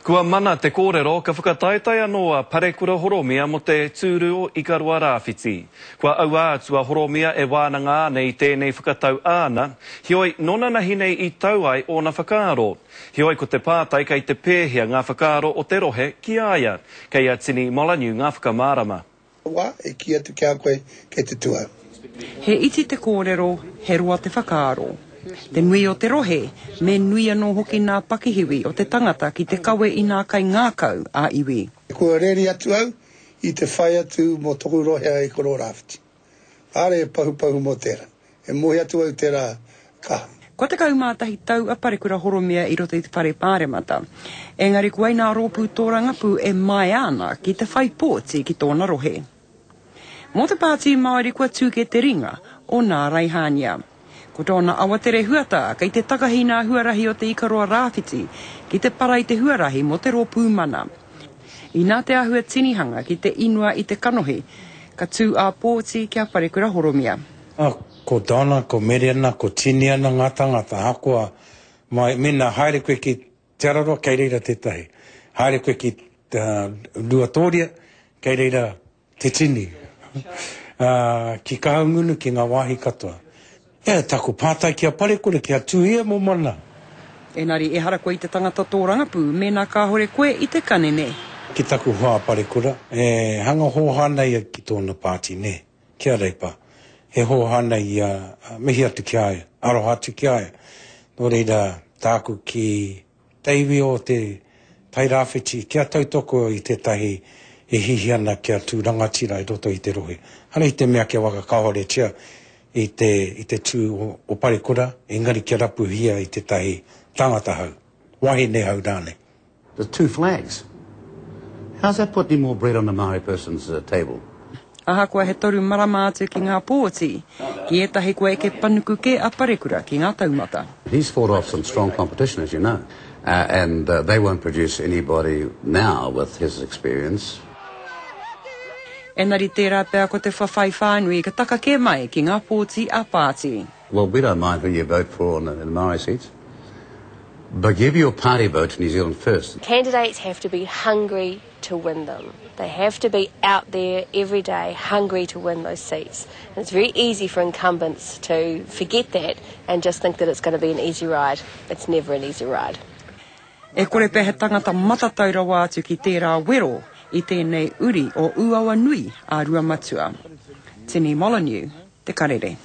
Kua mana te kōrero ka whakataetai anō a Parekura Horomia mo te tūru o Ikarua Rāwhiti. Kua aua atua Horomia e wānanga nei tēnei whakatau āna, hioi nona nahi nei I tau ai o na whakaaro. Hioi ko te pātai kei te pēhia ngā whakaaro o te rohe ki aia, kei a tini Molyneux ngā whakamārama. Wā, e kia tu kia koe kei te tua. He iti te kōrero, he roa te whakaaro. Te nui o te rohe, me nui anō hoki nā pakihiwi o te tangata ki te kawe I nā kai ngākau a iwi. Kua reri atu au I te whai atu mo toku rohe a Ikarua Rāwhiti. Are e pahu mo tērā. E mohi atu au tērā kaha. Ko te kaumātahi tau a Parekura Horomia I roto I te whare pāremata. Engari kuai nā rōpū tōrangapu e mai ana ki te whai pōti ki tōna rohe. Mō te pāti Māori kua tūke te ringa o nā Raihānia. Ko tōna awatere huata kei te takahina huarahi o te Ikarua Rāwhiti ki te parai te huarahi mo te rōpū mana. I nā te ahua tinihanga ki te inua I te kanohi, ka tū a pōti kia Parekura Horomia. Ko tōna, ko meriana, ko tiniana ngā tangata hakoa. Mena haere koe ki te araroa, kei reira te tahi. Haere koe ki Luatoria, kei reira te tini. Ki kahungunu ki ngā wāhi katoa. Tako pātai kia Parekura, kia tūhia mo mana. Engari e hara koe I te tangata tōrangapu, mēnā ka hore koe I te kanene. Ki taku hoa Parekura, e hanga hohanai ki tōna pāti ne, kia reipa. He hohanai mihi atu ki aia, aroha atu ki aia. Nō reira tāku ki teiwi o te Tai Rāwhiti, kia tautoko I te tahi e hihi ana kia tū rangatira I roto I te rohe. Hana I te mea kia waka kahore tia. I te tū o Parekura, engari kia rapu hia I te tahi tangata hau. Wahi ne hau rāne. There's two flags. How's that put any more bread on the Māori person's table? Aha koa he toru marama atu ki ngā pōti, ki etahi koe ke panuku ke a Parekura ki ngā taumata. He's fought off some strong competition, as you know, and they won't produce anybody now with his experience. Engari tērā pēr ko te whawhai whānui ka taka ke mai ki ngā pōti a pāti. Well, we don't mind who you vote for in the Māori seats, but give your party vote to New Zealand first. Candidates have to be hungry to win them. They have to be out there every day, hungry to win those seats. And it's very easy for incumbents to forget that and just think that it's going to be an easy ride. It's never an easy ride. E kore pēr he tangata matataurawa atu ki tērā wero I tēnei uri o Uawa Nui a Ruamatua. Tini Molyneux, te karere.